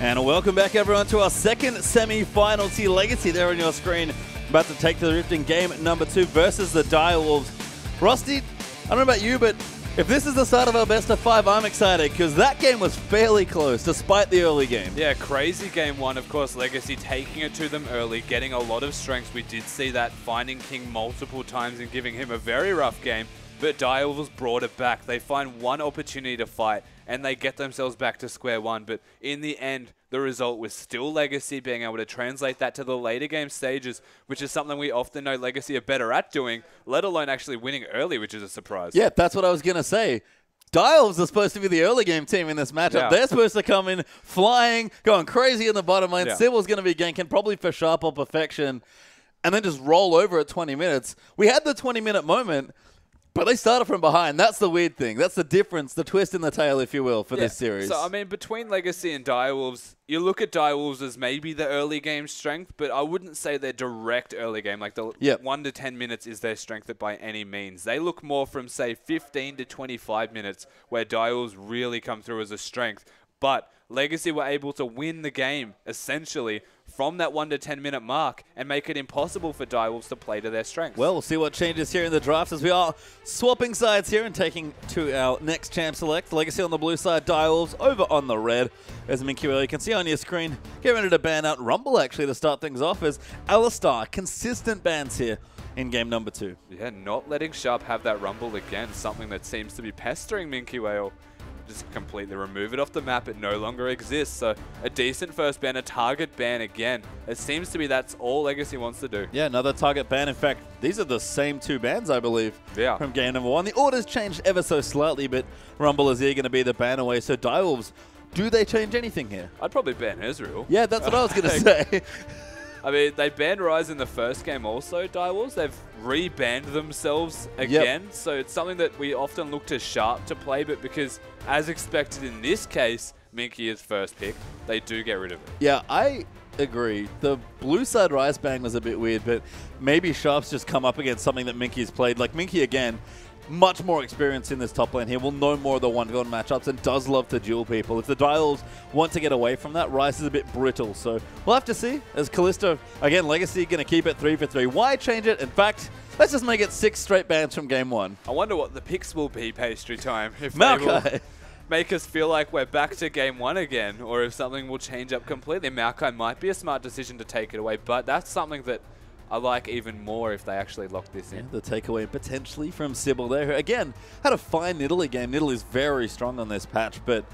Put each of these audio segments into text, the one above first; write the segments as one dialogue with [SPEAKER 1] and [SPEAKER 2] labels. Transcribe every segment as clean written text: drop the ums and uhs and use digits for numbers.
[SPEAKER 1] And welcome back, everyone, to our second semi-final T Legacy there on your screen. About to take the rift in game number 2 versus the Direwolves. Rusty, I don't know about you, but if this is the start of our best of 5, I'm excited because that game was fairly close despite the early game.
[SPEAKER 2] Yeah, crazy game 1, of course. Legacy taking it to them early, getting a lot of strengths. We did see that, finding King multiple times and giving him a very rough game. But Direwolves brought it back. They find one opportunity to fight, and they get themselves back to square one. But in the end, the result was still Legacy being able to translate that to the later game stages, which is something we often know Legacy are better at doing, let alone actually winning early, which is a surprise.
[SPEAKER 1] Yeah, that's what I was going to say. Direwolves are supposed to be the early game team in this matchup.
[SPEAKER 2] Yeah.
[SPEAKER 1] They're supposed to come in flying, going crazy in the bottom lane.
[SPEAKER 2] Yeah.
[SPEAKER 1] Sybil's going to be ganking probably for sharp or perfection, and then just roll over at 20 minutes. We had the 20-minute moment, but they started from behind. That's the weird thing. That's the difference, the twist in the tail, if you will, for this series.
[SPEAKER 2] So, I mean, between Legacy and Direwolves, you look at Direwolves as maybe the early game strength, but I wouldn't say they're direct early game. Like, the 1 to 10 minutes is their strength by any means. They look more from, say, 15 to 25 minutes, where Direwolves really come through as a strength. But Legacy were able to win the game, essentially, from that 1 to 10 minute mark and make it impossible for Direwolves to play to their strengths.
[SPEAKER 1] Well, we'll see what changes here in the drafts as we are swapping sides here and taking to our next champ select. Legacy on the blue side, Direwolves over on the red. As Minky, you can see on your screen, get ready to ban out Rumble actually to start things off as Alistar. Consistent bans here in game number 2.
[SPEAKER 2] Yeah, not letting Sharp have that Rumble again, something that seems to be pestering Minky Whale. Just completely remove it off the map. It no longer exists. So a decent first ban, a target ban again. It seems to be that's all Legacy wants to do.
[SPEAKER 1] Yeah, another target ban. In fact, these are the same 2 bans, I believe, from game number 1. The order's changed ever so slightly, but Rumble is here going to be the ban away. So Direwolves, do they change anything here?
[SPEAKER 2] I'd probably ban Ezreal.
[SPEAKER 1] Yeah, that's what I was going to say.
[SPEAKER 2] I mean, they banned Ryze in the first game also, Direwolves. They've re-banned themselves again. Yep. So it's something that we often look to Sharp to play, but because, as expected in this case, Minky is first pick, they do get rid of it.
[SPEAKER 1] Yeah, I agree. The blue side Ryze bang was a bit weird, but maybe Sharp's just come up against something that Minky's played. Like Minky, again, much more experience in this top lane here, will know more of the one-to-one matchups and does love to duel people. If the Direwolves want to get away from that, Ryze is a bit brittle. So we'll have to see. As Kalista, again, Legacy going to keep it 3 for 3. Why change it? In fact, let's just make it 6 straight bans from game 1.
[SPEAKER 2] I wonder what the picks will be, Pastry Time. If
[SPEAKER 1] Maokai
[SPEAKER 2] they will make us feel like we're back to game 1 again, or if something will change up completely. Maokai might be a smart decision to take it away, but that's something that I like even more if they actually lock this in.
[SPEAKER 1] Yeah, the takeaway potentially from Sybil there, who again had a fine Nidalee game. Nidalee very strong on this patch, but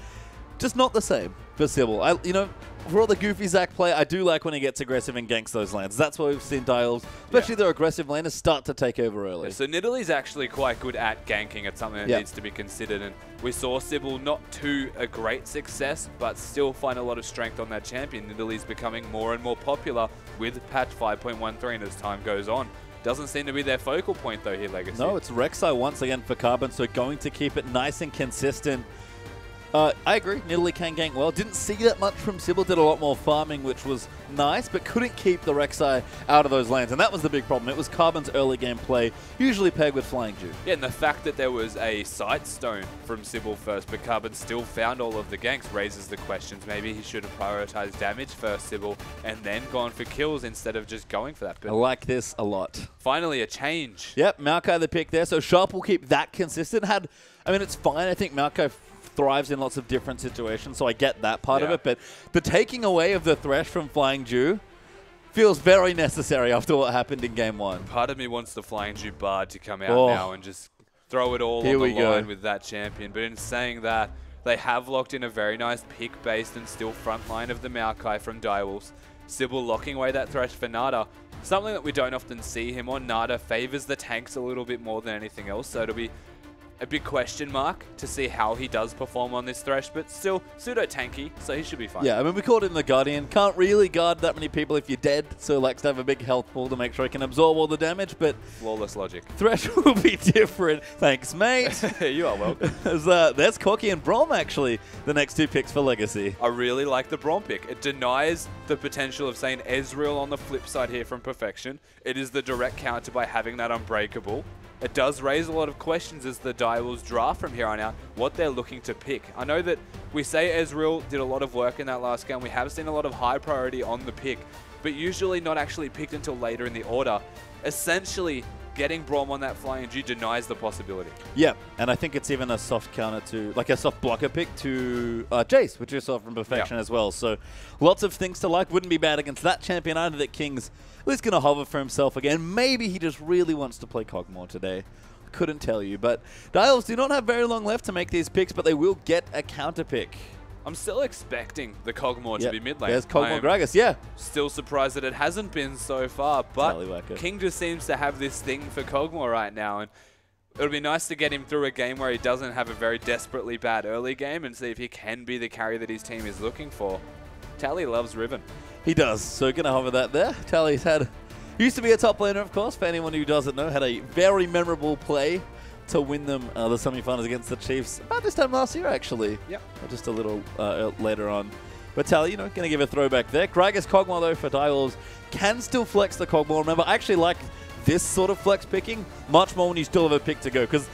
[SPEAKER 1] just not the same for Sybil. You know, for all the goofy Zac play, I do like when he gets aggressive and ganks those lanes. That's why we've seen Direwolves, especially their aggressive laners, start to take over early.
[SPEAKER 2] Yeah, so Nidalee's actually quite good at ganking. It's something that needs to be considered. And we saw Sybil not to a great success, but still find a lot of strength on that champion. Nidalee's becoming more and more popular with patch 5.13 as time goes on. Doesn't seem to be their focal point though here, Legacy.
[SPEAKER 1] No, it's Rek'Sai once again for Carbon, so going to keep it nice and consistent. I agree, Nidalee can gank well. Didn't see that much from Sybil, did a lot more farming, which was nice, but couldn't keep the Rek'Sai out of those lanes, and that was the big problem. It was Carbon's early game play, usually pegged with Flying Dew.
[SPEAKER 2] Yeah, and the fact that there was a Sight Stone from Sybil first, but Carbon still found all of the ganks raises the questions. Maybe he should have prioritized damage first, Sybil, and then gone for kills instead of just going for that. But
[SPEAKER 1] I like this a lot.
[SPEAKER 2] Finally, a change.
[SPEAKER 1] Yep, Maokai the pick there, so Sharp will keep that consistent. I mean, it's fine. I think Maokai thrives in lots of different situations, so I get that part of it, but the taking away of the Thresh from Flying Dew feels very necessary after what happened in game 1.
[SPEAKER 2] Part of me wants the Flying Dew Bard to come out now and just throw it all on the line with that champion, but in saying that, they have locked in a very nice pick-based and still front line of the Maokai from Direwolves. Sybil locking away that Thresh for Nada, something that we don't often see him on. Nada favors the tanks a little bit more than anything else, so it'll be a big question mark to see how he does perform on this Thresh, but still pseudo-tanky, so he should be fine.
[SPEAKER 1] Yeah, I mean, we called him the Guardian. Can't really guard that many people if you're dead, so likes to have a big health pool to make sure he can absorb all the damage, but
[SPEAKER 2] flawless logic.
[SPEAKER 1] Thresh will be different. Thanks, mate.
[SPEAKER 2] You are welcome.
[SPEAKER 1] There's Corki and Braum, actually, the next 2 picks for Legacy.
[SPEAKER 2] I really like the Braum pick. It denies the potential of saying Ezreal on the flip side here from Perfection. It is the direct counter by having that Unbreakable. it does raise a lot of questions as the Direwolves draft from here on out, what they're looking to pick. I know that we say Ezreal did a lot of work in that last game. We have seen a lot of high priority on the pick, but usually not actually picked until later in the order. Essentially, getting Braum on that flying G denies the possibility. Yeah,
[SPEAKER 1] and I think it's even a soft counter to, like a soft blocker pick to Jace, which you saw from Perfection as well. So lots of things to like. Wouldn't be bad against that champion either. That King's at least going to hover for himself again. Maybe he just really wants to play Cogmore today. Couldn't tell you. But Dials do not have very long left to make these picks, but they will get a counter pick.
[SPEAKER 2] I'm still expecting the Cogmore to be mid lane.
[SPEAKER 1] There's Cogmore Gragas, yeah.
[SPEAKER 2] Still surprised that it hasn't been so far, but King just seems to have this thing for Cogmore right now, and it would be nice to get him through a game where he doesn't have a very desperately bad early game and see if he can be the carry that his team is looking for. Tally loves Riven.
[SPEAKER 1] He does, so gonna hover that there. Tally's used to be a top laner, of course, for anyone who doesn't know, had a very memorable play to win them the semi-finals against the Chiefs about this time last year, actually.
[SPEAKER 2] Yep.
[SPEAKER 1] Or just a little later on. But Tally, going to give a throwback there. Gragas Cogmore, though, for Direwolves, can still flex the Cogmore. Remember, I actually like this sort of flex picking much more when you still have a pick to go, because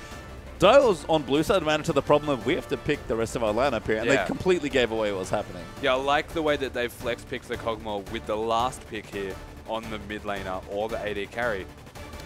[SPEAKER 1] Direwolves on blue side ran into the problem of we have to pick the rest of our lineup here, and they completely gave away what was happening. Yeah,
[SPEAKER 2] I like the way that they've flex picked the Cogmore with the last pick here on the mid laner or the AD carry.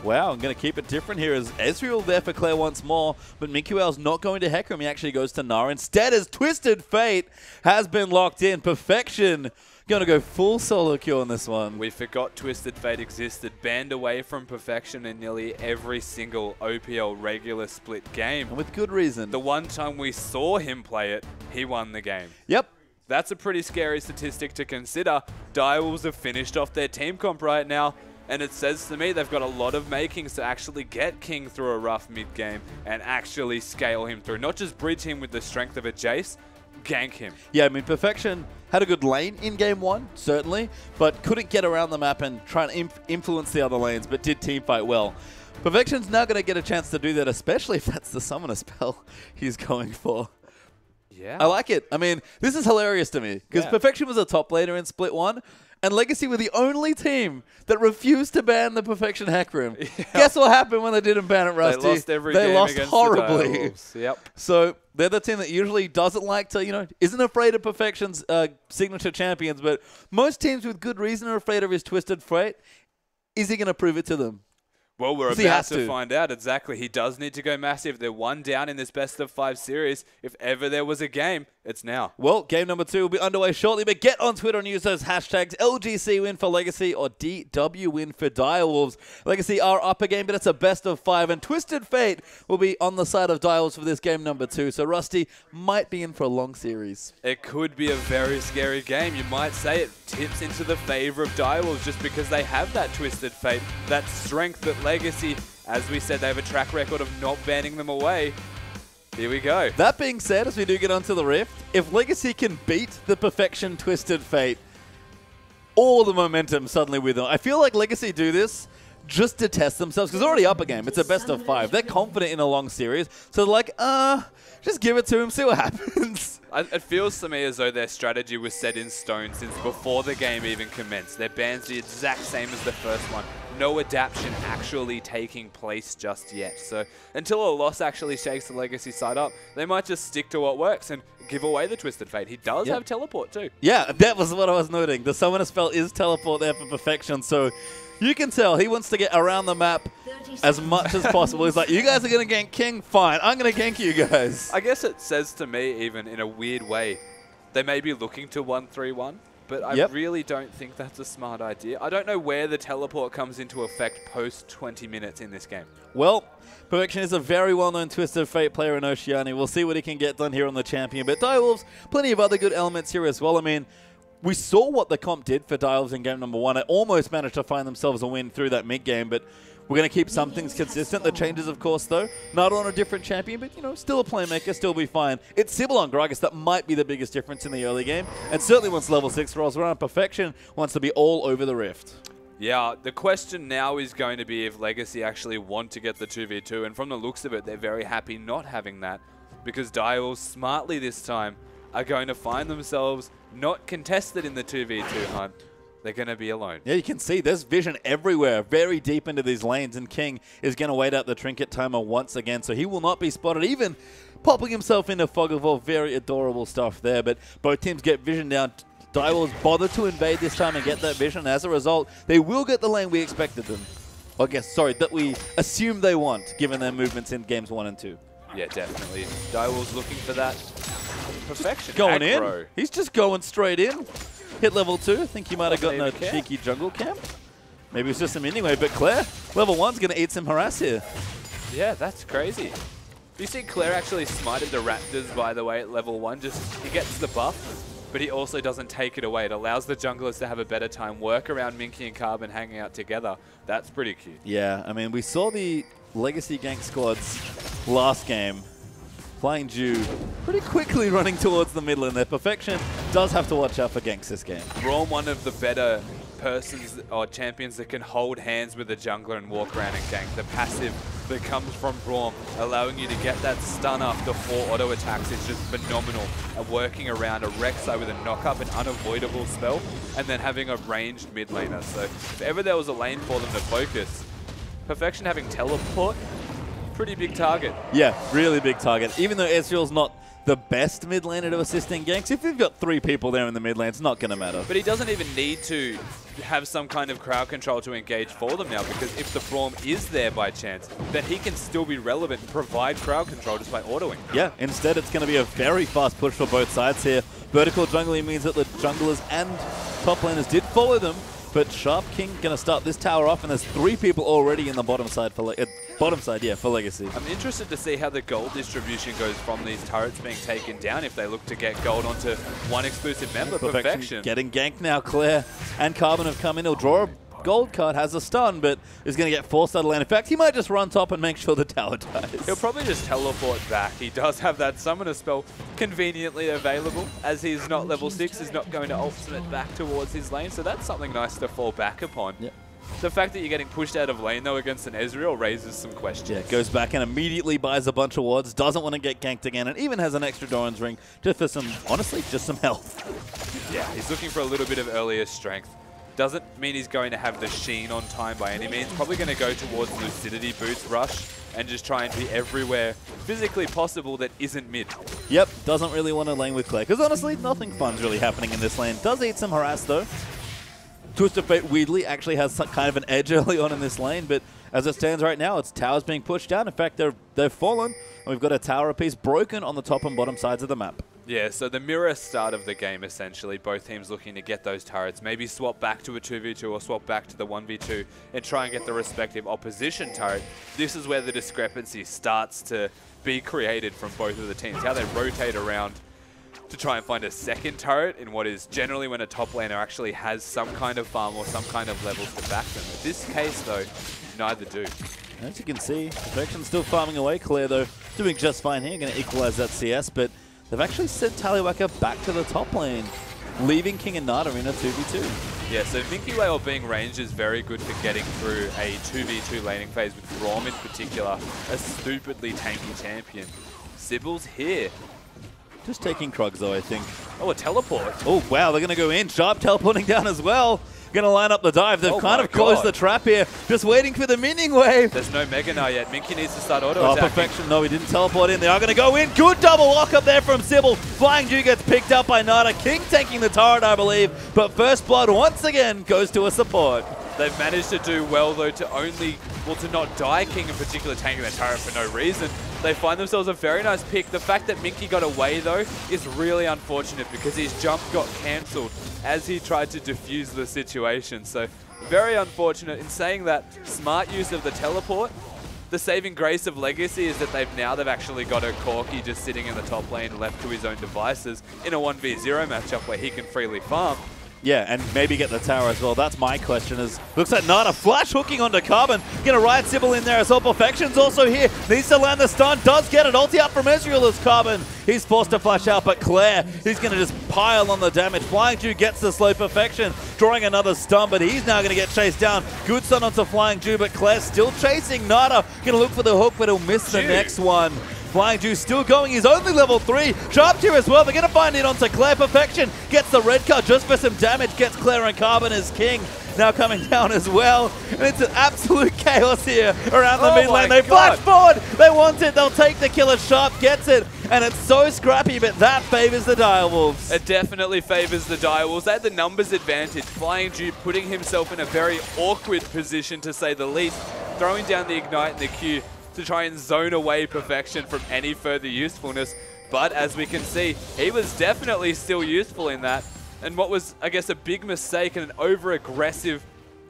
[SPEAKER 1] Wow, I'm going to keep it different here as Ezreal there for Claire once more, but Minkuel's not going to Hecarim. He actually goes to Nara instead as Twisted Fate has been locked in. Perfection going to go full solo queue on this one.
[SPEAKER 2] We forgot Twisted Fate existed, banned away from Perfection in nearly every single OPL regular split game.
[SPEAKER 1] And with good reason.
[SPEAKER 2] The one time we saw him play it, he won the game.
[SPEAKER 1] Yep.
[SPEAKER 2] That's a pretty scary statistic to consider. Direwolves have finished off their team comp right now. And it says to me they've got a lot of makings to actually get King through a rough mid-game and actually scale him through. Not just bridge him with the strength of a Jace, gank him.
[SPEAKER 1] Yeah, I mean, Perfection had a good lane in game one, certainly, but couldn't get around the map and try and influence the other lanes, but did teamfight well. Perfection's now going to get a chance to do that, especially if that's the summoner spell he's going for.
[SPEAKER 2] Yeah.
[SPEAKER 1] I like it. I mean, this is hilarious to me, because Perfection was a top laner in Split 1, and Legacy were the only team that refused to ban the Perfection Hecarim. Yeah. Guess what happened when they didn't ban it, Rusty?
[SPEAKER 2] They lost every game
[SPEAKER 1] lost
[SPEAKER 2] against
[SPEAKER 1] horribly.
[SPEAKER 2] The Yep.
[SPEAKER 1] So they're the team that usually doesn't like to, isn't afraid of Perfection's signature champions, but most teams with good reason are afraid of his Twisted Fate. Is he going to prove it to them?
[SPEAKER 2] Well, we're about to find out exactly. He does need to go massive. They're one down in this best-of-5 series. If ever there was a game, it's now.
[SPEAKER 1] Well, game number 2 will be underway shortly, but get on Twitter and use those hashtags LGC win for Legacy or DW win for Direwolves. Legacy are up a game, but it's a best-of-5, and Twisted Fate will be on the side of Direwolves for this game number 2, so Rusty might be in for a long series.
[SPEAKER 2] It could be a very scary game. You might say it tips into the favor of Direwolves just because they have that Twisted Fate, that strength that Legacy, as we said, they have a track record of not banning them away. Here we go.
[SPEAKER 1] That being said, as we do get onto the Rift, if Legacy can beat the Perfection Twisted Fate, all the momentum suddenly with them. I feel like Legacy do this just to test themselves, because they're already up a game. It's a best-of-5. They're confident in a long series, so they're like, just give it to him, see what happens.
[SPEAKER 2] It feels to me as though their strategy was set in stone since before the game even commenced. Their ban's the exact same as the first one. No adaptation actually taking place just yet. So until a loss actually shakes the Legacy side up, they might just stick to what works and give away the Twisted Fate. He does have teleport too.
[SPEAKER 1] Yeah, that was what I was noting. The summoner spell is teleport there for Perfection, so you can tell he wants to get around the map as much as possible. He's like, you guys are going to gank King? Fine, I'm going to gank you guys.
[SPEAKER 2] I guess it says to me, even in a weird way, they may be looking to 1-3-1, but I really don't think that's a smart idea. I don't know where the teleport comes into effect post 20 minutes in this game.
[SPEAKER 1] Well, Perfection is a very well-known Twisted Fate player in Oceania. We'll see what he can get done here on the champion. But Direwolves, plenty of other good elements here as well. I mean, we saw what the comp did for Direwolves in game number 1. It almost managed to find themselves a win through that mid-game, but we're going to keep some things consistent. The changes, of course, though, not on a different champion, but, still a playmaker, still be fine. It's Sybil on Gragas that might be the biggest difference in the early game, and certainly once level 6 rolls around, Perfection wants to be all over the Rift.
[SPEAKER 2] Yeah, the question now is going to be if Legacy actually want to get the 2v2, and from the looks of it, they're very happy not having that, because Direwolves smartly this time are going to find themselves not contested in the 2v2 hunt. they're going to be alone.
[SPEAKER 1] Yeah, you can see there's vision everywhere, very deep into these lanes, and King is going to wait out the trinket timer once again, so he will not be spotted, even popping himself into Fog of War. Very adorable stuff there, but both teams get vision down. Direwolves bother to invade this time and get that vision. As a result, they will get the lane we expected them. I guess, sorry, that we assume they want, given their movements in games 1 and 2.
[SPEAKER 2] Yeah, definitely. Direwolves looking for that perfection.
[SPEAKER 1] Going
[SPEAKER 2] aggro.
[SPEAKER 1] in. He's just going straight in. Hit level 2. I think he might have gotten a cheeky jungle camp. Maybe it's just a mini wave, but Claire, level 1's going to eat some harass here.
[SPEAKER 2] Yeah, that's crazy. You see Claire actually smited the Raptors, by the way, at level 1. Just, he gets the buff, but he also doesn't take it away. It allows the junglers to have a better time, work around Minky and Carbon hanging out together. That's pretty cute.
[SPEAKER 1] Yeah, I mean, we saw the Legacy gank squads last game. Flying Jew pretty quickly running towards the middle, and their perfection does have to watch out for ganks this game.
[SPEAKER 2] Braum, one of the better persons or champions that can hold hands with the jungler and walk around and gank. The passive that comes from Braum, allowing you to get that stun after 4 auto attacks, is just phenomenal. Working around a Rek'Sai with a knock-up, an unavoidable spell, and then having a ranged mid laner. So if ever there was a lane for them to focus, Perfection having teleport, pretty big target.
[SPEAKER 1] Yeah, really big target. Even though Ezreal's not the best mid laner to assist in ganks, if you've got 3 people there in the mid lane, it's not going to matter.
[SPEAKER 2] But he doesn't even need to have some kind of crowd control to engage for them now, because if the Braum is there by chance, then he can still be relevant and provide crowd control just by autoing.
[SPEAKER 1] Yeah, instead it's going to be a very fast push for both sides here. Vertical jungling means that the junglers and top laners did follow them, but Sharp King going to start this tower off, and there's 3 people already in the bottom side for for Legacy.
[SPEAKER 2] I'm interested to see how the gold distribution goes from these turrets being taken down if they look to get gold onto one exclusive member. Perfection.
[SPEAKER 1] Getting ganked now. Claire and Carbon have come in. He'll draw a gold card, has a stun, but is going to get forced out of lane. In fact, he might just run top and make sure the tower dies.
[SPEAKER 2] He'll probably just teleport back. He does have that summoner spell conveniently available, as he's not level 6, he's not going to ultimate back towards his lane, so that's something nice to fall back upon. Yep. The fact that you're getting pushed out of lane, though, against an Ezreal raises some questions.
[SPEAKER 1] Yeah, goes back and immediately buys a bunch of wards, doesn't want to get ganked again, and even has an extra Doran's ring just for some, honestly, just some health.
[SPEAKER 2] Yeah, he's looking for a little bit of earlier strength. Doesn't mean he's going to have the sheen on time by any means. Probably going to go towards Lucidity Boots Rush and just try and be everywhere physically possible that isn't mid.
[SPEAKER 1] Yep, doesn't really want to lane with Claire, because honestly, nothing fun's really happening in this lane. Does eat some harass, though. Twist of Fate weirdly actually has some kind of an edge early on in this lane, but as it stands right now, it's towers being pushed down. In fact, they've fallen, and we've got a tower apiece broken on the top and bottom sides of the map.
[SPEAKER 2] Yeah, so the mirror start of the game, essentially. Both teams looking to get those turrets, maybe swap back to a 2v2 or swap back to the 1v2 and try and get the respective opposition turret. This is where the discrepancy starts to be created from both of the teams, how they rotate around to try and find a second turret in what is generally when a top laner actually has some kind of farm or some kind of levels to back them. In this case, though, neither do.
[SPEAKER 1] As you can see, Perfection still farming away. Claire, though, doing just fine here, going to equalize that CS, but they've actually sent Tallywacker back to the top lane, leaving King and Nada in a 2v2.
[SPEAKER 2] Yeah, so Minky Way or being ranged is very good for getting through a 2v2 laning phase with Braum in particular, a stupidly tanky champion. Sybil's here.
[SPEAKER 1] Just taking Krugs, though, I think.
[SPEAKER 2] Oh, a teleport.
[SPEAKER 1] Oh, wow, they're going to go in. Sharp teleporting down as well. Going to line up the dive. They've kind of closed the trap here. Just waiting for the minion wave.
[SPEAKER 2] There's no Mega Gnar yet. Minky needs to start auto-attacking.
[SPEAKER 1] Perfection. No, he didn't teleport in. They are going to go in. Good double lock up there from Sybil. Flying Jew gets picked up by Nada. King taking the turret, I believe. But First Blood once again goes to a support.
[SPEAKER 2] They've managed to do well, though, to not die. King in particular tanking the turret for no reason. They find themselves a very nice pick. The fact that Minky got away, though, is really unfortunate because his jump got cancelled as he tried to defuse the situation. So very unfortunate. In saying that, smart use of the teleport. The saving grace of Legacy is that they've actually got a Corki just sitting in the top lane left to his own devices in a 1v0 matchup where he can freely farm.
[SPEAKER 1] Yeah, and maybe get the tower as well. That's my question. Looks like Nada flash hooking onto Carbon. Gonna ride Sybil in there as well. Perfection's also here. Needs to land the stun. Does get it. Ulti up from Ezreal as Carbon. He's forced to flash out, but Claire, he's gonna just pile on the damage. Flying Jew gets the slow Perfection, drawing another stun, but he's now gonna get chased down. Good stun onto Flying Jew, but Claire's still chasing Nada. Gonna look for the hook, but he'll miss the next one. Flying Jew still going. He's only level 3. Sharp here as well. They're going to find it onto Claire. Perfection gets the red card just for some damage. Gets Claire and Carbon as King. Now coming down as well. And it's an absolute chaos here around the mid lane. They flash forward. They want it. They'll take the kill as Sharp gets it. And it's so scrappy, but that favors the Direwolves.
[SPEAKER 2] It definitely favors the Direwolves. They had the numbers advantage. Flying Jew putting himself in a very awkward position, to say the least. Throwing down the Ignite and the Q to try and zone away Perfection from any further usefulness. But as we can see, he was definitely still useful in that. And what was, I guess, a big mistake and an over-aggressive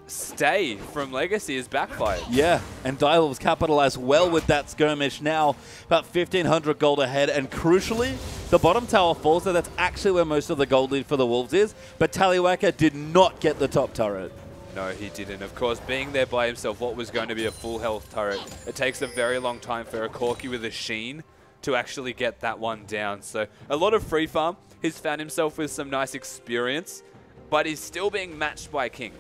[SPEAKER 2] stay from Legacy is backfired.
[SPEAKER 1] Yeah, and Direwolves capitalize well with that skirmish now. About 1,500 gold ahead, and crucially, the bottom tower falls there. That's actually where most of the gold lead for the Wolves is, but Tallywhacker did not get the top turret.
[SPEAKER 2] No, he didn't. Of course, being there by himself, what was going to be a full health turret, it takes a very long time for a Corki with a Sheen to actually get that one down. So a lot of free farm. He's found himself with some nice experience, but he's still being matched by King.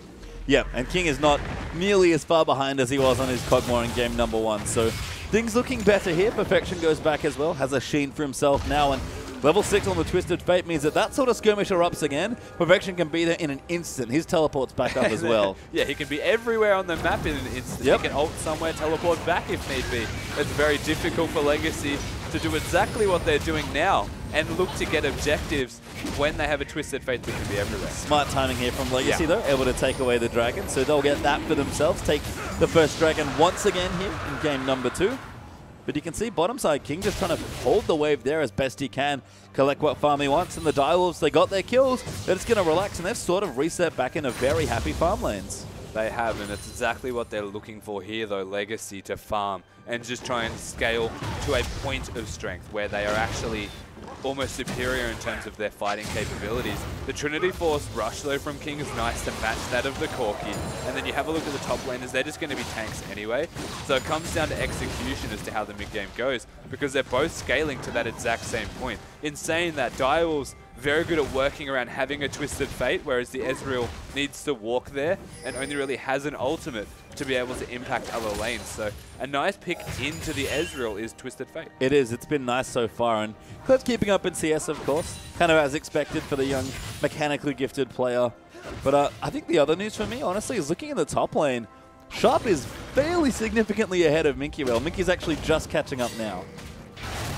[SPEAKER 1] Yeah, and King is not nearly as far behind as he was on his Cogmore in game number 1. So things looking better here. Perfection goes back as well, has a Sheen for himself now, and level 6 on the Twisted Fate means that sort of skirmish erupts again. Perfection can be there in an instant. His teleport's back up as well.
[SPEAKER 2] Yeah, he can be everywhere on the map in an instant.
[SPEAKER 1] Yep.
[SPEAKER 2] He can ult somewhere, teleport back if need be. It's very difficult for Legacy to do exactly what they're doing now and look to get objectives when they have a Twisted Fate that can be everywhere.
[SPEAKER 1] Smart timing here from Legacy, though, able to take away the dragon. So they'll get that for themselves. Take the first dragon once again here in game number 2. But you can see bottom side King just trying to hold the wave there as best he can, collect what farm he wants. And the Direwolves, they got their kills. They're just going to relax, and they've sort of reset back into very happy farm lanes.
[SPEAKER 2] They have, and it's exactly what they're looking for here, though, Legacy, to farm and just try and scale to a point of strength where they are actually almost superior in terms of their fighting capabilities. The Trinity Force rush, though, from King is nice to match that of the Corki. And then you have a look at the top laners, they're just going to be tanks anyway. So it comes down to execution as to how the mid-game goes, because they're both scaling to that exact same point. In saying that, Direwolves very good at working around having a Twisted Fate, whereas the Ezreal needs to walk there and only really has an ultimate to be able to impact other lanes. So a nice pick into the Ezreal is Twisted Fate.
[SPEAKER 1] It is. It's been nice so far. And Cliff's keeping up in CS, of course. Kind of as expected for the young, mechanically gifted player. But I think the other news for me, honestly, is looking in the top lane. Sharp is fairly significantly ahead of Minky. Well, Minky's actually just catching up now.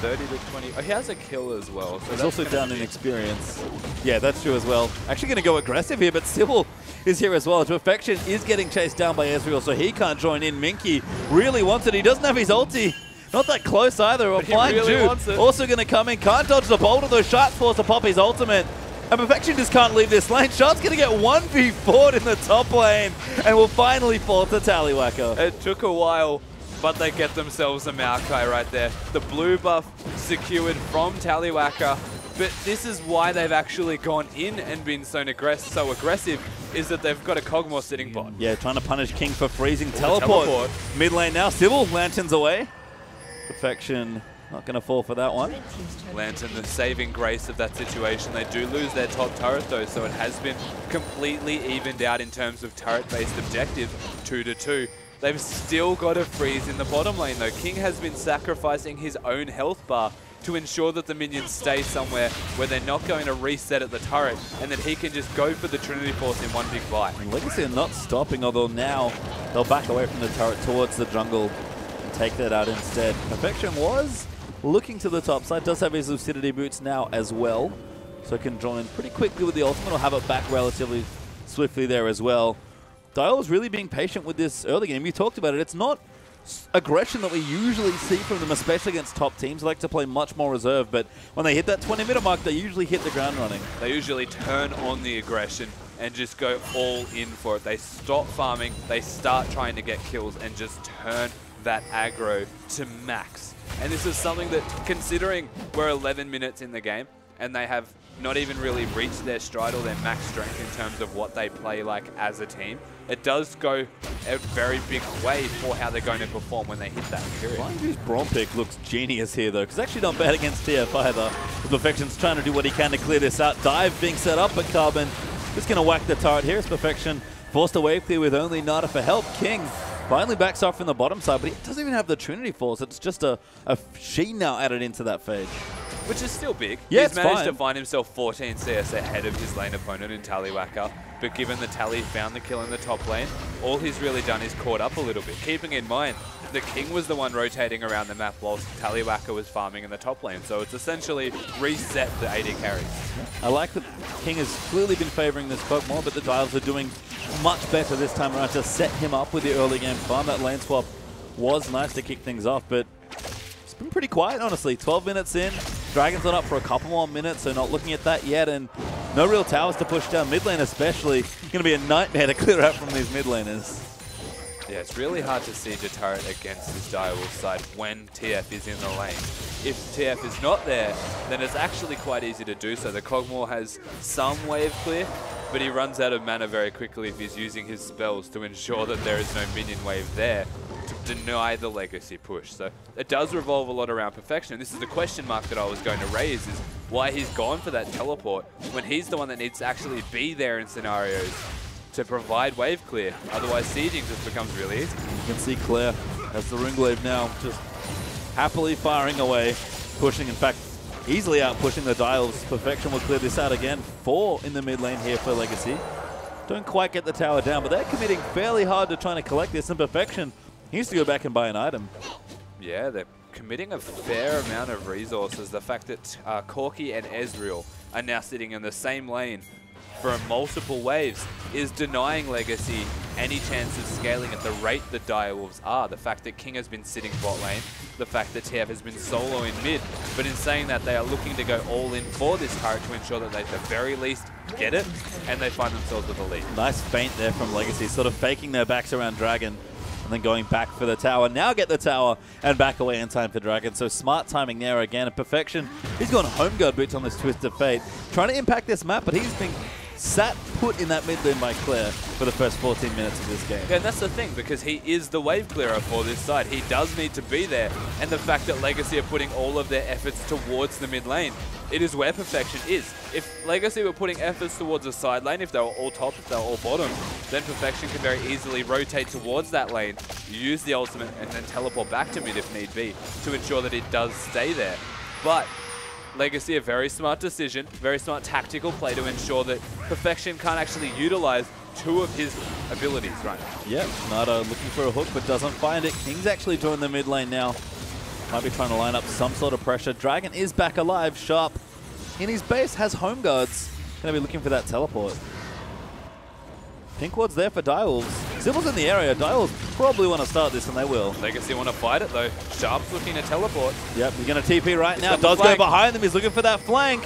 [SPEAKER 2] 30 to 20. Oh, he has a kill as well. So
[SPEAKER 1] he's also down in experience. Yeah, that's true as well. Actually going to go aggressive here, but Sybil is here as well. Perfection is getting chased down by Ezreal, so he can't join in. Minky really wants it. He doesn't have his ulti. Not that close either.
[SPEAKER 2] But he really wants it.
[SPEAKER 1] Also going to come in. Can't dodge the bolt of those shots, forced to pop his ultimate. And Perfection just can't leave this lane. Sharp's going to get 1v4'd in the top lane and will finally fall to Tallywhacker.
[SPEAKER 2] It took a while, but they get themselves a Maokai right there. The blue buff secured from Tallywhacker, but this is why they've actually gone in and been so aggressive, is that they've got a Cogmore sitting bot.
[SPEAKER 1] Yeah, trying to punish King for freezing teleport. Mid lane now, Sybil, Lanterns away. Perfection not going to fall for that one.
[SPEAKER 2] Lantern, the saving grace of that situation. They do lose their top turret though, so it has been completely evened out in terms of turret-based objectives, 2-2. They've still got a freeze in the bottom lane though. King has been sacrificing his own health bar to ensure that the minions stay somewhere where they're not going to reset at the turret, and that he can just go for the Trinity Force in one big bite.
[SPEAKER 1] And Legacy are not stopping, although now they'll back away from the turret towards the jungle and take that out instead. Perfection was looking to the top side, does have his Lucidity boots now as well, so can join pretty quickly with the ultimate or have it back relatively swiftly there as well. Dial's really being patient with this early game. You talked about it. It's not aggression that we usually see from them, especially against top teams. They like to play much more reserve, but when they hit that 20-minute mark, they usually hit the ground running.
[SPEAKER 2] They usually turn on the aggression and just go all in for it. They stop farming, they start trying to get kills, and just turn that aggro to max. And this is something that, considering we're 11 minutes in the game, and they have not even really reached their stride or their max strength in terms of what they play like as a team, it does go a very big way for how they're going to perform when they hit that period.
[SPEAKER 1] Flying Braum pick looks genius here though, because actually not bad against TF either. Perfection's trying to do what he can to clear this out. Dive being set up, but Carbon just going to whack the turret here. It's Perfection forced away clear with only Nada for help. King Finally backs off from the bottom side, but he doesn't even have the Trinity Force. It's just a Sheen now added into that phase.
[SPEAKER 2] Which is still big.
[SPEAKER 1] Yeah,
[SPEAKER 2] He's managed to find himself 14 CS ahead of his lane opponent in Tallywacker, but given the Tally found the kill in the top lane, all he's really done is caught up a little bit. Keeping in mind, the King was the one rotating around the map whilst Tallywacker was farming in the top lane, so it's essentially reset the AD carry.
[SPEAKER 1] I like that King has clearly been favouring this poke more, but the Dials are doing much better this time around to set him up with the early game farm. That lane swap was nice to kick things off, but it's been pretty quiet, honestly. 12 minutes in, Dragon's not up for a couple more minutes, so not looking at that yet, and no real towers to push down. Mid lane especially, going to be a nightmare to clear out from these mid laners.
[SPEAKER 2] Yeah, it's really hard to siege a turret against this Direwolf side when TF is in the lane. If TF is not there, then it's actually quite easy to do so. The Cogmore has some wave clear, but he runs out of mana very quickly if he's using his spells to ensure that there is no minion wave there to deny the legacy push. So it does revolve a lot around Perfection. This is the question mark that I was going to raise, is why he's gone for that teleport when he's the one that needs to actually be there in scenarios to provide wave clear. Otherwise, sieging just becomes really easy.
[SPEAKER 1] You can see Claire as the Ringglaive now just happily firing away, pushing, in fact, easily out pushing the Dials. Perfection will clear this out again. 4 in the mid lane here for Legacy. Don't quite get the tower down, but they're committing fairly hard to trying to collect this, and Perfection needs to go back and buy an item.
[SPEAKER 2] Yeah, they're committing a fair amount of resources. The fact that Corki and Ezreal are now sitting in the same lane for multiple waves is denying Legacy any chance of scaling at the rate that Direwolves are. The fact that King has been sitting bot lane, the fact that TF has been solo in mid, but in saying that they are looking to go all in for this turret to ensure that they at the very least get it, and they find themselves with the lead. Nice
[SPEAKER 1] feint there from Legacy, sort of faking their backs around Dragon, and then going back for the tower. Now get the tower and back away in time for Dragon. So smart timing there again. And Perfection, he's gone home guard boots on this Twist of Fate, trying to impact this map, but he's been sat put in that mid lane by Claire for the first 14 minutes of this game.
[SPEAKER 2] Yeah, and that's the thing, because he is the wave clearer for this side. He does need to be there, and the fact that Legacy are putting all of their efforts towards the mid lane, it is where Perfection is. If Legacy were putting efforts towards the side lane, if they were all top, if they were all bottom, then Perfection can very easily rotate towards that lane, use the ultimate, and then teleport back to mid if need be, to ensure that it does stay there. But Legacy, a very smart decision, very smart tactical play to ensure that Perfection can't actually utilize 2 of his abilities right now.
[SPEAKER 1] Yep, Nada looking for a hook but doesn't find it. King's actually joined the mid lane now. Might be trying to line up some sort of pressure. Dragon is back alive. Sharp in his base has home guards. Going to be looking for that teleport. Pink ward's there for Direwolves. Sibyl's in the area. Direwolves probably want to start this, and they will.
[SPEAKER 2] Legacy want to fight it, though. Sharp's looking to teleport.
[SPEAKER 1] Yep, he's going to TP right now. Does go behind them. He's looking for that flank.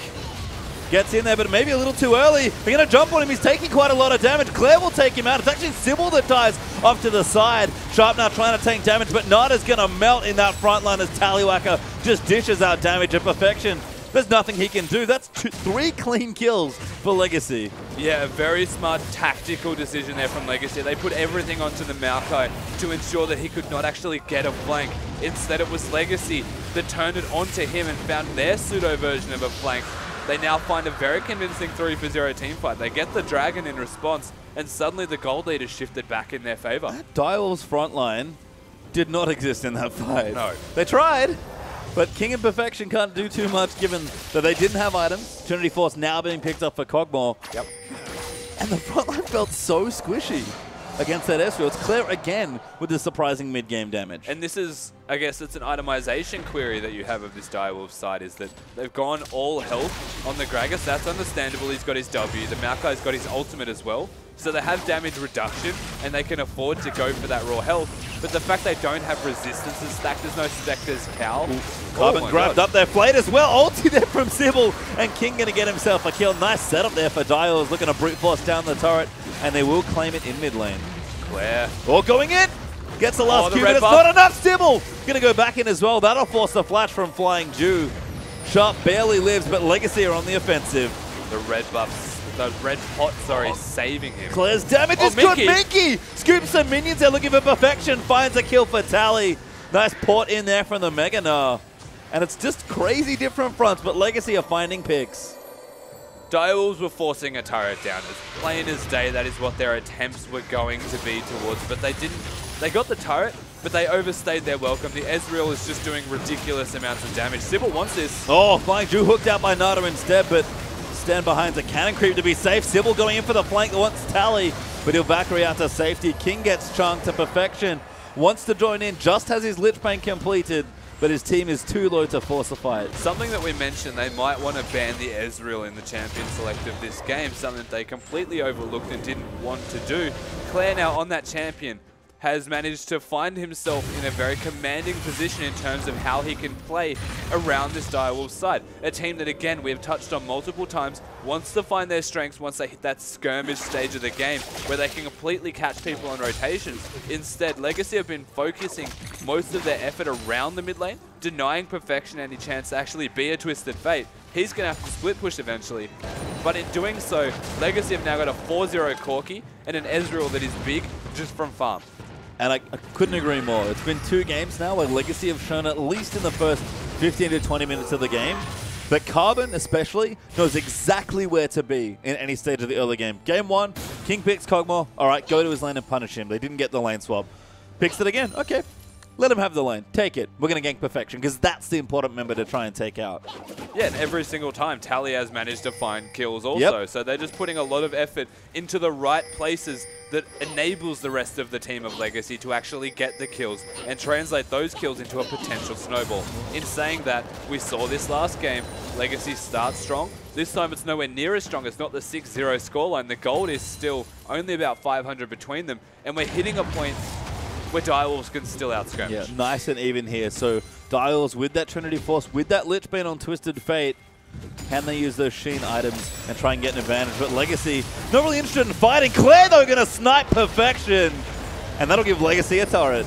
[SPEAKER 1] Gets in there, but maybe a little too early. They're going to jump on him. He's taking quite a lot of damage. Claire will take him out. It's actually Sybil that dies off to the side. Sharp now trying to take damage, but Nada's going to melt in that front line as Tallywacker just dishes out damage at Perfection. There's nothing he can do. That's 3 clean kills for Legacy.
[SPEAKER 2] Yeah, a very smart tactical decision there from Legacy. They put everything onto the Maokai to ensure that he could not actually get a flank. Instead, it was Legacy that turned it onto him and found their pseudo version of a flank. They now find a very convincing 3-for-0 teamfight. They get the Dragon in response, and suddenly the gold lead is shifted back in their favor.
[SPEAKER 1] That Direwolves front line did not exist in that fight.
[SPEAKER 2] No.
[SPEAKER 1] They tried, but King and Perfection can't do too much given that they didn't have items. Trinity Force now being picked up for Cogmore.
[SPEAKER 2] Yep.
[SPEAKER 1] And the front line felt so squishy against that Ezreal. It's Claire again with the surprising mid-game damage.
[SPEAKER 2] And this is, I guess it's an itemization query that you have of this Direwolf side, is that they've gone all health on the Gragas. That's understandable. He's got his W. The Maokai's got his ultimate as well. So they have damage reduction, and they can afford to go for that raw health. But the fact they don't have resistances stacked, there's no Spectre's Cowl.
[SPEAKER 1] Carbon grabbed up their Flayed as well. Ulti there from Sybil, and King going to get himself a kill. Nice setup there for Dials, looking to brute force down the turret, and they will claim it in mid lane.
[SPEAKER 2] Claire.
[SPEAKER 1] Oh, going in. Gets the last Q, but it's not enough. Sybil going to go back in as well. That'll force the flash from Flying Jew. Sharp barely lives, but Legacy are on the offensive.
[SPEAKER 2] The red buffs. The red pot, sorry, saving him.
[SPEAKER 1] Claire's damage is good. Minky scoops some minions. They're looking for Perfection. Finds a kill for Tally. Nice port in there from the Mega Gnar. And it's just crazy different fronts, but Legacy are finding picks.
[SPEAKER 2] Direwolves were forcing a turret down. As plain as day, that is what their attempts were going to be towards, but they didn't They got the turret, but they overstayed their welcome. The Ezreal is just doing ridiculous amounts of damage. Sybil wants this.
[SPEAKER 1] Oh, Flying Jew hooked out by Nada instead, but stand behind the cannon creep to be safe. Sybil going in for the flank that wants Tally, but he'll Valkyrie out to safety. King gets chunked to perfection. Wants to join in, just has his Lich Bane completed, but his team is too low to force a fight.
[SPEAKER 2] Something that we mentioned, they might want to ban the Ezreal in the champion select of this game, something that they completely overlooked and didn't want to do. Claire now on that champion has managed to find himself in a very commanding position in terms of how he can play around this Direwolves side. A team that, again, we have touched on multiple times, wants to find their strengths once they hit that skirmish stage of the game where they can completely catch people on rotations. Instead, Legacy have been focusing most of their effort around the mid lane, denying Perfection any chance to actually be a Twisted Fate. He's going to have to split push eventually. But in doing so, Legacy have now got a 4-0 Corki and an Ezreal that is big just from farm.
[SPEAKER 1] And I couldn't agree more. It's been 2 games now where Legacy have shown, at least in the first 15 to 20 minutes of the game, that Carbon especially knows exactly where to be in any stage of the early game. Game 1, King picks Kog'Maw. All right, go to his lane and punish him. They didn't get the lane swap. Picks it again. Okay, let him have the lane. Take it. We're going to gank Perfection because that's the important member to try and take out.
[SPEAKER 2] Yeah, and every single time, Tally has managed to find kills also. Yep. So they're just putting a lot of effort into the right places that enables the rest of the team of Legacy to actually get the kills and translate those kills into a potential snowball. In saying that, we saw this last game, Legacy start strong. This time it's nowhere near as strong. It's not the 6-0 scoreline. The gold is still only about 500 between them, and we're hitting a point where Direwolves can still outskirmish.
[SPEAKER 1] Yeah, nice and even here. So Direwolves with that Trinity Force, with that Lich Bane on Twisted Fate, can they use those Sheen items and try and get an advantage? But Legacy, not really interested in fighting. Claire, though, going to snipe Perfection. And that'll give Legacy a turret.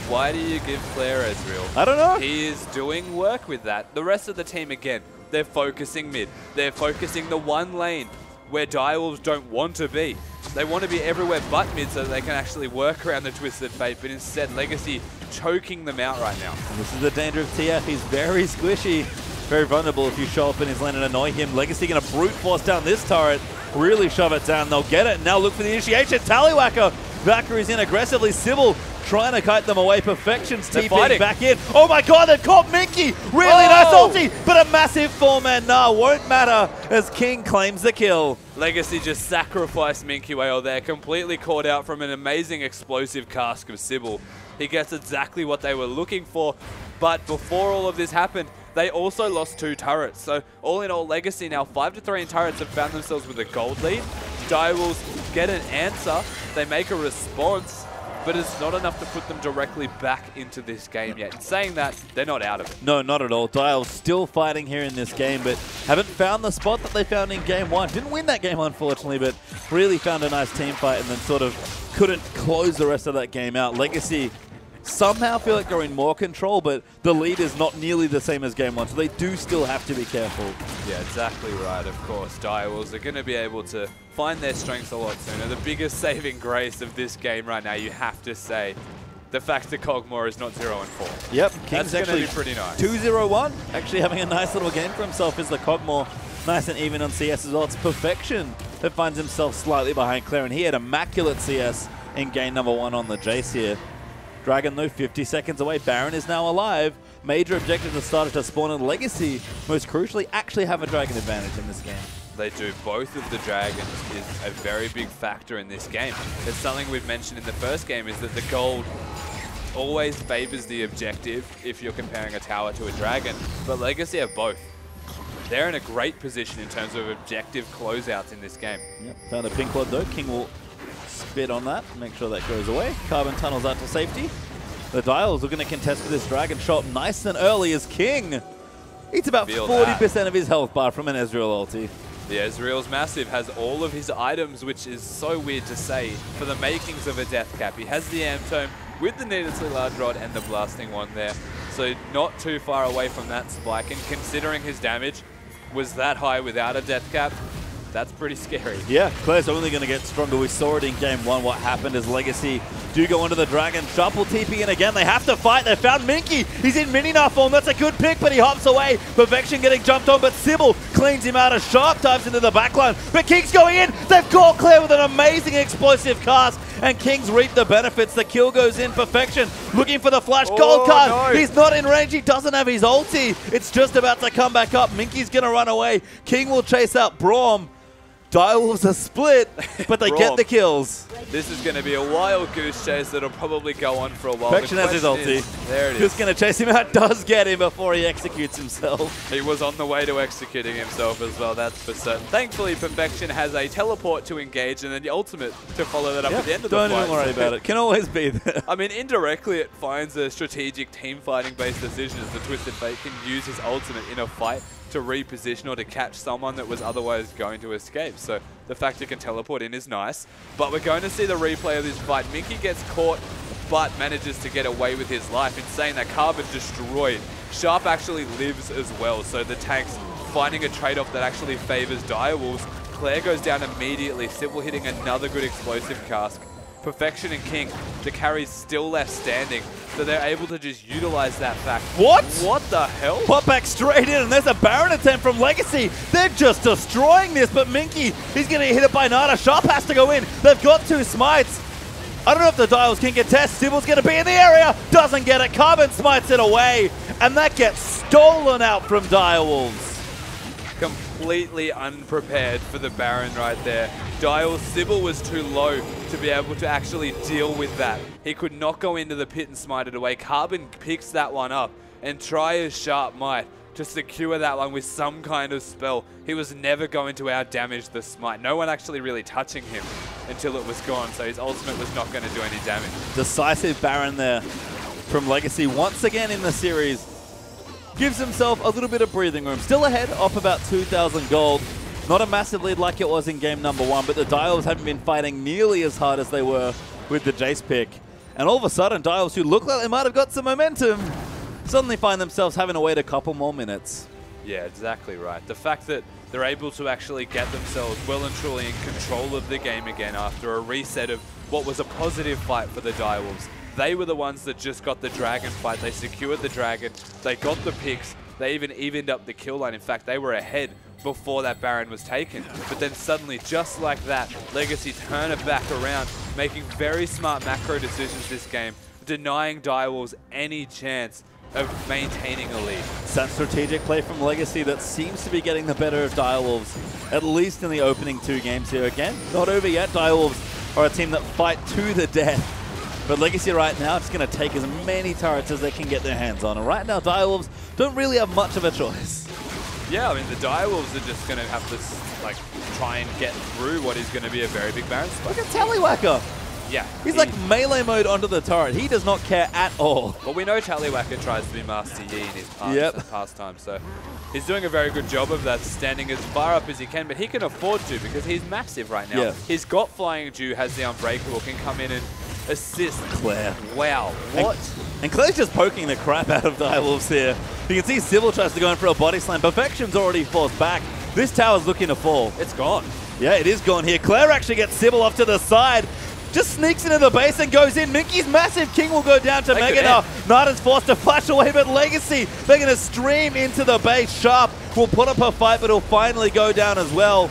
[SPEAKER 2] Why do you give Claire Ezreal?
[SPEAKER 1] I don't know.
[SPEAKER 2] He is doing work with that. The rest of the team, again, they're focusing mid. They're focusing the one lane where Direwolves don't want to be. They want to be everywhere but mid so that they can actually work around the Twisted Fate, but instead Legacy choking them out right now.
[SPEAKER 1] And this is the danger of TF. He's very squishy, very vulnerable if you show up in his lane and annoy him. Legacy going to brute force down this turret, really shove it down. They'll get it. Now look for the initiation. Tallywhacker. Valkyrie's in aggressively. Sybil trying to kite them away. Perfection's TPing back in. Oh my god, they've caught Minky. Really nice ulti, but a massive 4-man nah won't matter as King claims the kill.
[SPEAKER 2] Legacy just sacrificed Minky Whale there, completely caught out from an amazing explosive cask of Sybil. He gets exactly what they were looking for, but before all of this happened, they also lost 2 turrets. So all in all, Legacy now 5-3 in turrets have found themselves with a gold lead. Direwolves get an answer, they make a response, but it's not enough to put them directly back into this game yet. In saying that, they're not out of it.
[SPEAKER 1] No, not at all. Dial's still fighting here in this game, but haven't found the spot that they found in game 1. Didn't win that game, unfortunately, but really found a nice team fight and then sort of couldn't close the rest of that game out. Legacy somehow feel like they're in more control, but the lead is not nearly the same as game 1, so they do still have to be careful.
[SPEAKER 2] Yeah, exactly right, of course. Direwolves are going to be able to find their strengths a lot sooner. The biggest saving grace of this game right now, you have to say, the fact that Kog'Maw is not 0-4.
[SPEAKER 1] Yep, King's
[SPEAKER 2] That's
[SPEAKER 1] actually
[SPEAKER 2] be pretty nice.
[SPEAKER 1] 2-0-1, actually having a nice little game for himself is the Kog'Maw. Nice and even on CS as well. It's Perfection that finds himself slightly behind Claire, and he had immaculate CS in game number 1 on the Jace here. Dragon, though, 50 seconds away. Baron is now alive. Major objectives have started to spawn in Legacy. Most crucially, actually have a Dragon advantage in this game.
[SPEAKER 2] They do. Both of the Dragons is a very big factor in this game. It's something we've mentioned in the first game, is that the gold always favors the objective if you're comparing a tower to a Dragon, but Legacy have both. They're in a great position in terms of objective closeouts in this game.
[SPEAKER 1] Yep, found a pink ward though. King will spit on that, make sure that goes away. Carbon tunnels out to safety. The Dials are going to contest with this Dragon shot nice and early as King eats about 40% of his health bar from an Ezreal ulti.
[SPEAKER 2] The Ezreal's massive, has all of his items, which is so weird to say, for the makings of a death cap. He has the Amp Tome with the needlessly large rod and the blasting one there. So not too far away from that spike, and considering his damage was that high without a death cap, that's pretty scary.
[SPEAKER 1] Yeah, Claire's only going to get stronger. We saw it in game 1. What happened is Legacy do go into the Dragon. Shuffle TP in again. They have to fight. They found Minky. He's in Mini-Nar form. That's a good pick, but he hops away. Perfection getting jumped on, but Sybil cleans him out. A Sharp dives into the backline, but King's going in. They've caught Claire with an amazing explosive cast, and Kings reap the benefits. The kill goes in. Perfection looking for the flash. Gold card. No. He's not in range. He doesn't have his ulti. It's just about to come back up. Minky's going to run away. King will chase out Braum. Direwolves are split, but they get the kills.
[SPEAKER 2] This is going to be a wild goose chase that'll probably go on for a while.
[SPEAKER 1] Perfection has his ulti.
[SPEAKER 2] There it is.
[SPEAKER 1] Who's going to chase him out? Does get him before he executes himself.
[SPEAKER 2] He was on the way to executing himself as well, that's for certain. Thankfully, Perfection has a teleport to engage and then the ultimate to follow that up at the end of the fight.
[SPEAKER 1] Don't even worry about it. Can always be there.
[SPEAKER 2] I mean, indirectly, it finds a strategic team fighting-based decision as the Twisted Fate can use his ultimate in a fight to reposition or to catch someone that was otherwise going to escape. So the fact it can teleport in is nice. But we're going to see the replay of this fight. Minky gets caught, but manages to get away with his life. In saying that, Carbon destroyed. Sharp actually lives as well. So the tanks finding a trade-off that actually favors Direwolves. Claire goes down immediately. Sybil hitting another good explosive cask. Perfection and King, the carry's still left standing, so they're able to just utilize that fact.
[SPEAKER 1] What?
[SPEAKER 2] What the hell?
[SPEAKER 1] Pop back straight in, and there's a Baron attempt from Legacy. They're just destroying this, but Minky, he's going to get hit it by Nada. Sharp has to go in. They've got 2 smites. I don't know if the Dials can contest. Sybil's going to be in the area. Doesn't get it. Carbon smites it away, and that gets stolen out from Direwolves.
[SPEAKER 2] Completely unprepared for the Baron right there. Sybil was too low to be able to actually deal with that. He could not go into the pit and smite it away. Carbon picks that one up and try as Sharp might to secure that one with some kind of spell. He was never going to outdamage the smite. No one actually really touching him until it was gone, so his ultimate was not going to do any damage.
[SPEAKER 1] Decisive Baron there from Legacy once again in the series. Gives himself a little bit of breathing room. Still ahead, off about 2,000 gold. Not a massive lead like it was in game number 1, but the Dials haven't been fighting nearly as hard as they were with the Jace pick. And all of a sudden, Dials, who look like they might have got some momentum, suddenly find themselves having to wait a couple more minutes.
[SPEAKER 2] Yeah, exactly right. The fact that they're able to actually get themselves well and truly in control of the game again after a reset of what was a positive fight for the Direwolves. They were the ones that just got the Dragon fight. They secured the Dragon. They got the picks. They even evened up the kill line. In fact, they were ahead before that Baron was taken. But then suddenly, just like that, Legacy turn it back around, making very smart macro decisions this game, denying Direwolves any chance of maintaining a lead.
[SPEAKER 1] Some strategic play from Legacy that seems to be getting the better of Direwolves, at least in the opening 2 games here. Again, not over yet. Direwolves are a team that fight to the death. But Legacy right now is going to take as many turrets as they can get their hands on. And right now, Direwolves don't really have much of a choice.
[SPEAKER 2] Yeah, I mean, the Direwolves are just going to have to like try and get through what is going to be a very big Baron spot.
[SPEAKER 1] Look at Tallywhacker.
[SPEAKER 2] Yeah.
[SPEAKER 1] He's like melee mode onto the turret. He does not care at all.
[SPEAKER 2] Well, we know Tallywhacker tries to be Master Yi in his pastime, so he's doing a very good job of that, standing as far up as he can, but he can afford to because he's massive right now. Yeah. He's got Flying Dew, has the Unbreakable, can come in and assist.
[SPEAKER 1] Claire.
[SPEAKER 2] Wow. What?
[SPEAKER 1] And Claire's just poking the crap out of Direwolves here. You can see Sybil tries to go in for a body slam. Perfection's already forced back. This tower's looking to fall.
[SPEAKER 2] It's gone.
[SPEAKER 1] Yeah, it is gone here. Claire actually gets Sybil off to the side. Just sneaks into the base and goes in. Minky's massive. King will go down to Mega. Nada's forced to flash away, but Legacy, they're going to stream into the base. Sharp will put up a fight, but he'll finally go down as well.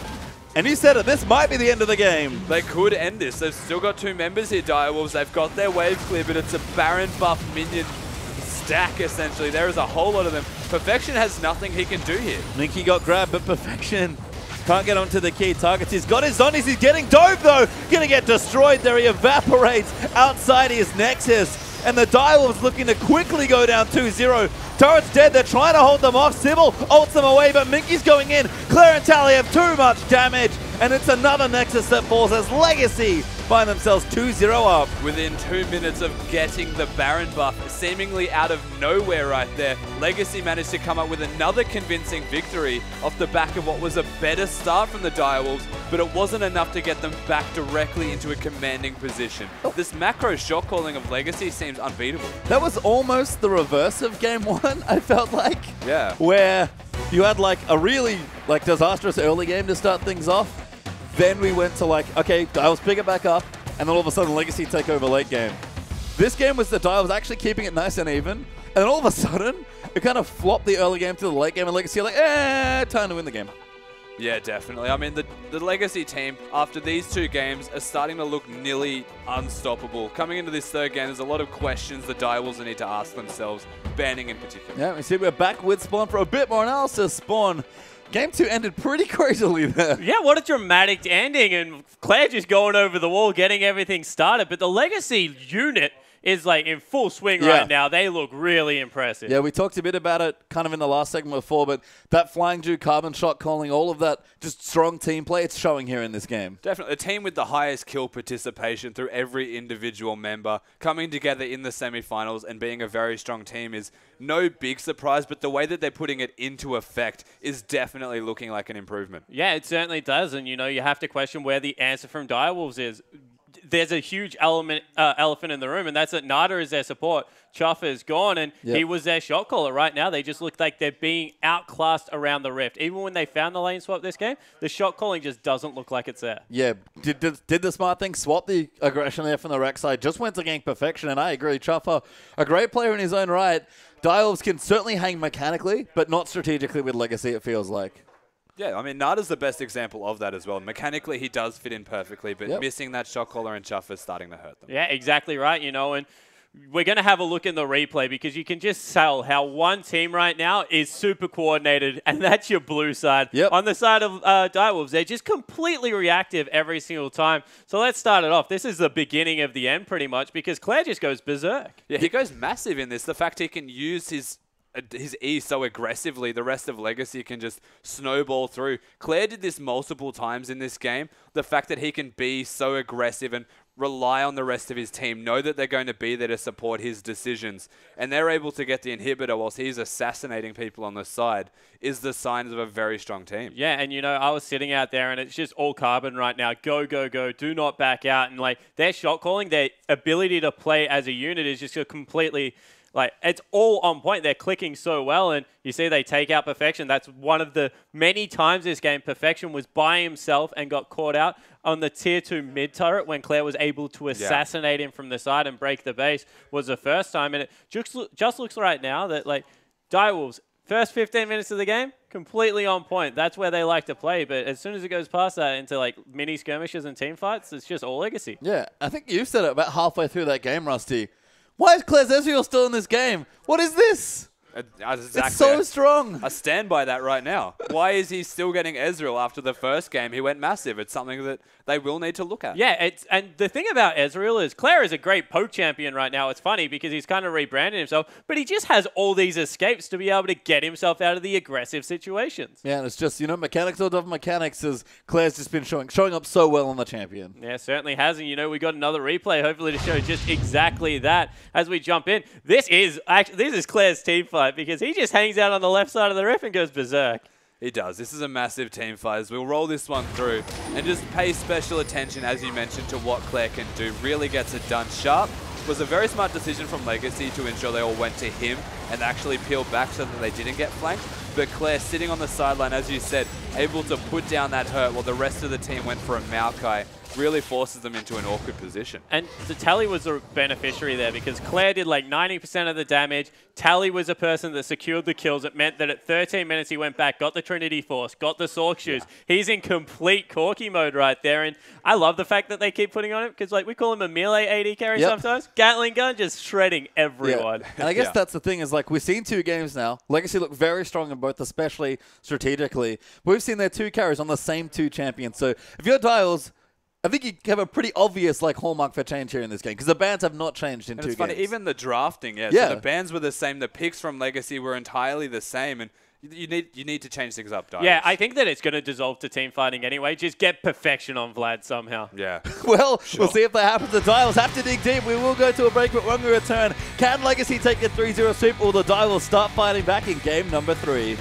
[SPEAKER 1] And you said it, this might be the end of the game.
[SPEAKER 2] They could end this. They've still got 2 members here, Direwolves. They've got their wave clear, but it's a Baron buff minion stack, essentially. There is a whole lot of them. Perfection has nothing he can do here.
[SPEAKER 1] Minky got grabbed, but Perfection can't get onto the key targets. He's got his zombies. He's getting dove, though. Gonna get destroyed there. He evaporates outside his Nexus. And the Direwolves looking to quickly go down 2-0. Turret's dead. They're trying to hold them off. Sybil ults them away, but Minky's going in. Claire and Tally have too much damage. And it's another Nexus that falls as Legacy find themselves 2-0 up.
[SPEAKER 2] Within 2 minutes of getting the Baron buff, seemingly out of nowhere right there, Legacy managed to come up with another convincing victory off the back of what was a better start from the Direwolves, but it wasn't enough to get them back directly into a commanding position. This macro shot calling of Legacy seems unbeatable.
[SPEAKER 1] That was almost the reverse of game 1, I felt like.
[SPEAKER 2] Yeah.
[SPEAKER 1] Where you had like a really disastrous early game to start things off. Then we went to okay, Dials pick it back up, and then all of a sudden Legacy take over late game. This game was the Dials actually keeping it nice and even, And then all of a sudden, it kind of flopped the early game to the late game, and Legacy are like, time to win the game.
[SPEAKER 2] Yeah, definitely. I mean, the Legacy team, after these 2 games, are starting to look nearly unstoppable. Coming into this 3rd game, there's a lot of questions the Direwolves need to ask themselves, Banning in particular.
[SPEAKER 1] Yeah, we see we're back with Spawn for a bit more analysis. Spawn, game 2 ended pretty crazily there.
[SPEAKER 3] Yeah, what a dramatic ending, and Claire just going over the wall, getting everything started. But the Legacy unit is like in full swing right now. They look really impressive.
[SPEAKER 1] Yeah, we talked a bit about it kind of in the last segment before, but that flying Jew carbon shot calling, all of that just strong team play, it's showing here in this game.
[SPEAKER 2] Definitely. A team with the highest kill participation through every individual member coming together in the semifinals and being a very strong team is no big surprise, but the way that they're putting it into effect is definitely looking like an improvement.
[SPEAKER 3] Yeah, it certainly does. And, you know, you have to question where the answer from Direwolves is. There's a huge elephant in the room, and that's that Nada is their support. Chuffer's gone, and he was their shot caller. Right now, they just look like they're being outclassed around the rift. Even when they found the lane swap this game, the shot calling just doesn't look like it's there.
[SPEAKER 1] Yeah, did the smart thing, swap the aggression there from the rec side, just went to gank perfection, and I agree, Chuffer, a great player in his own right. Direwolves can certainly hang mechanically, but not strategically with Legacy, it feels like.
[SPEAKER 2] Yeah, I mean, Nada's the best example of that as well. Mechanically, he does fit in perfectly, but missing that shot caller and Chuff is starting to hurt them.
[SPEAKER 3] Yeah, exactly right, you know, and we're going to have a look in the replay because you can just tell how one team right now is super coordinated, and that's your blue side. On the side of Direwolves, they're just completely reactive every single time. So let's start it off. This is the beginning of the end pretty much because Claire just goes berserk.
[SPEAKER 2] Yeah, he goes massive in this. The fact he can use his E so aggressively, the rest of Legacy can just snowball through. Claire did this multiple times in this game. The fact that he can be so aggressive and rely on the rest of his team, know that they're going to be there to support his decisions, and they're able to get the inhibitor whilst he's assassinating people on the side, is the signs of a very strong team.
[SPEAKER 3] Yeah, and you know, I was sitting out there and it's just all carbon right now. Go, go, go. Do not back out. And like their shot calling, their ability to play as a unit is just a completely... Like, it's all on point. They're clicking so well, and you see they take out Perfection. That's one of the many times this game Perfection was by himself and got caught out on the tier 2 mid turret when Claire was able to assassinate him from the side and break the base was the first time. And it just looks right now that, like, Direwolves, first 15 minutes of the game, completely on point. That's where they like to play. But as soon as it goes past that into, like, mini skirmishes and team fights, it's just all Legacy.
[SPEAKER 1] Yeah, I think you said it about halfway through that game, Rusty. Why is Claire's Ezreal still in this game? What is this?
[SPEAKER 2] Exactly.
[SPEAKER 1] It's so strong.
[SPEAKER 2] I stand by that right now. Why is he still getting Ezreal after the first game? He went massive. It's something that they will need to look at.
[SPEAKER 3] Yeah, and the thing about Ezreal is Claire is a great poke champion right now. It's funny because he's kind of rebranded himself, but he just has all these escapes to be able to get himself out of the aggressive situations.
[SPEAKER 1] Yeah, and it's just, you know, mechanics or double mechanics as Claire's just been showing up so well on the champion.
[SPEAKER 3] Yeah, certainly has. And, you know, we got another replay hopefully to show just exactly that as we jump in. This is Claire's team fight because he just hangs out on the left side of the ref and goes berserk.
[SPEAKER 2] He does. This is a massive team fight. As we'll roll this one through and just pay special attention, as you mentioned, to what Claire can do. Really gets it done sharp. It was a very smart decision from Legacy to ensure they all went to him and actually peeled back so that they didn't get flanked. But Claire sitting on the sideline, as you said, able to put down that hurt while the rest of the team went for a Maokai, really forces them into an awkward position.
[SPEAKER 3] And the Tally was a beneficiary there because Claire did like 90% of the damage. Tally was a person that secured the kills. It meant that at 13 minutes he went back, got the Trinity Force, got the Sork Shoes. Yeah. He's in complete Corky mode right there. And I love the fact that they keep putting on him because like we call him a melee AD carry sometimes. Gatling gun just shredding everyone.
[SPEAKER 1] Yeah. And I guess that's the thing is like we've seen 2 games now. Legacy look very strong in both, especially strategically. But we've seen their 2 carries on the same 2 champions. So if you're Dials, I think you have a pretty obvious like hallmark for change here in this game because the bans have not changed in 2 games.
[SPEAKER 2] It's funny, even the drafting, so the bans were the same. The picks from Legacy were entirely the same, and you need to change things up, Dials.
[SPEAKER 3] Yeah, I think that it's going to dissolve to team fighting anyway. Just get Perfection on Vlad somehow.
[SPEAKER 2] Yeah.
[SPEAKER 1] Well, we'll see if that happens. The Dials have to dig deep. We will go to a break, but when we return, can Legacy take a 3-0 sweep or the Dials start fighting back in game number 3?